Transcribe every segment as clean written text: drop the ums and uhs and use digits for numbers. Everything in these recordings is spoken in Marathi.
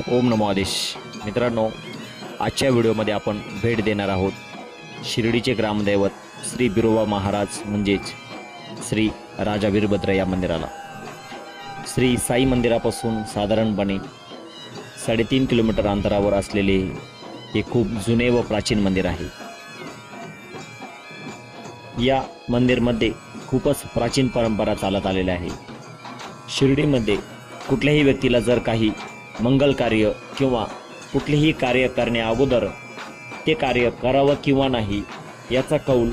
ओम नमो आदेश। मित्रांनो, आजच्या व्हिडिओमध्ये आपण भेट देणार आहोत शिर्डीचे ग्रामदैवत श्री बिरोबा महाराज म्हणजेच श्री राजा वीरभद्र या मंदिराला। श्री साई मंदिरापासून साधारणपणे 3.5 किलोमीटर अंतरावर असलेले हे खूप जुने व प्राचीन मंदिर आहे। या मंदिरमध्ये खूपच प्राचीन परंपरा चालत आलेल्या आहे। शिर्डीमध्ये कुठल्याही व्यक्तीला जर काही मंगल कार्य किंवा कुठलेही कार्य करण्या अगोदर ते कार्य करावं किंवा नाही याचा कौल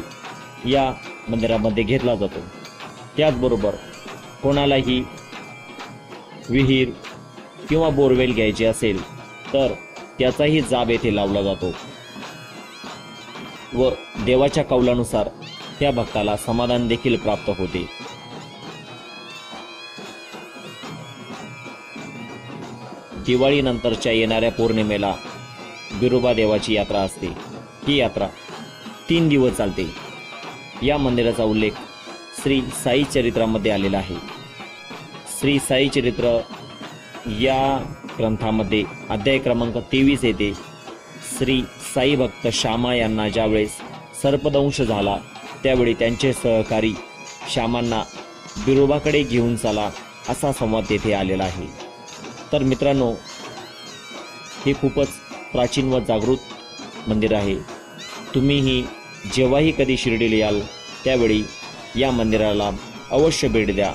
या मंदिरामध्ये घेतला जातो। त्याचबरोबर कोणालाही विहीर किंवा बोरवेल घ्यायची असेल तर त्याचाही जाब येथे लावला जातो व देवाच्या कौलानुसार त्या भक्ताला समाधान देखील प्राप्त होते। दिवाळी नंतरच्या येणाऱ्या पौर्णिमेला बिरोबा देवाची यात्रा असते। ही यात्रा 3 दिवस चालते। या मंदिराचा उल्लेख श्री साई चरित्रामध्ये आलेला आहे। श्री साई चरित्र या ग्रंथामध्ये अध्याय क्रमांक 23 येते। श्री साई भक्त श्यामा यांना ज्यावेळेस सर्पदंश झाला त्यावेळी त्यांचे सहकारी श्यामांना बिरोबाकडे घेऊन चला असा संवाद तेथे आलेला आहे। तर मित्रांनो, हे खूपच प्राचीन व जागृत मंदिर आहे। तुम्हीही जेव्हाही कधी शिर्डीला याल त्यावेळी या मंदिराला अवश्य भेट द्या।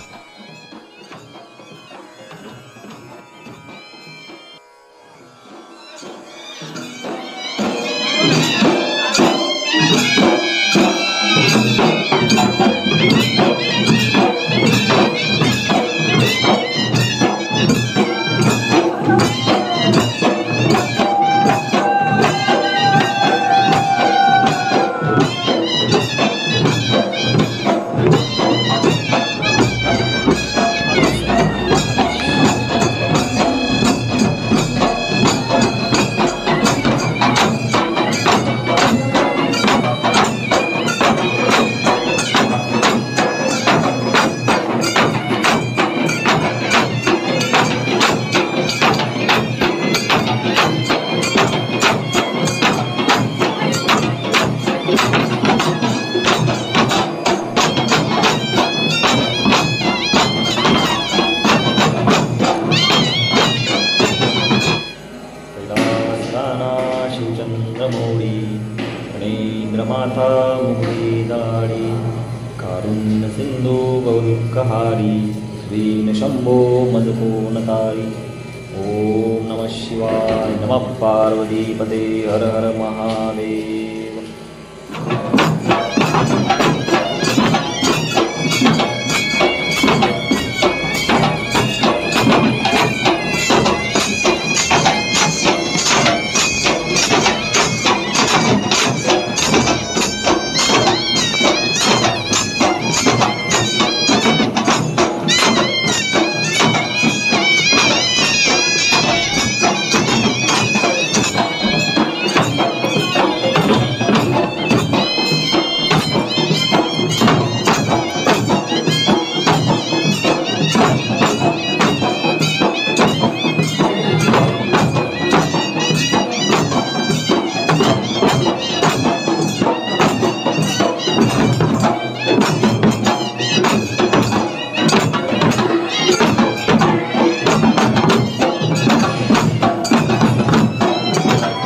शिवचंद्रमौळी फणेन्द्रमाथा मुक्ती दाडी कारुण्य सिंधू गौदुःखहारी श्रीन शंभो मजकोनतारी। ओम नमः शिवाय। नमः पार्वतीपते। हर हर महादेव।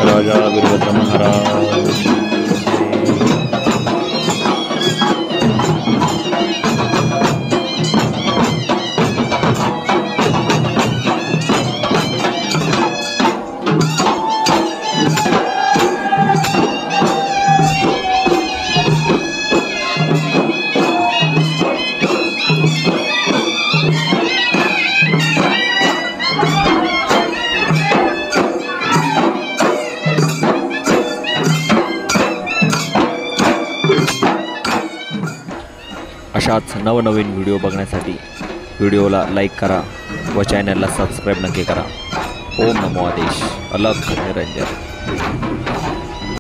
राजा वीरभद्र महाराज। अशाच नवनवीन व्हिडिओ बघण्यासाठी व्हिडिओला लाईक करा व चॅनलला सबस्क्राईब नक्की करा। ओम नमो आदेश। अलख निरंजन।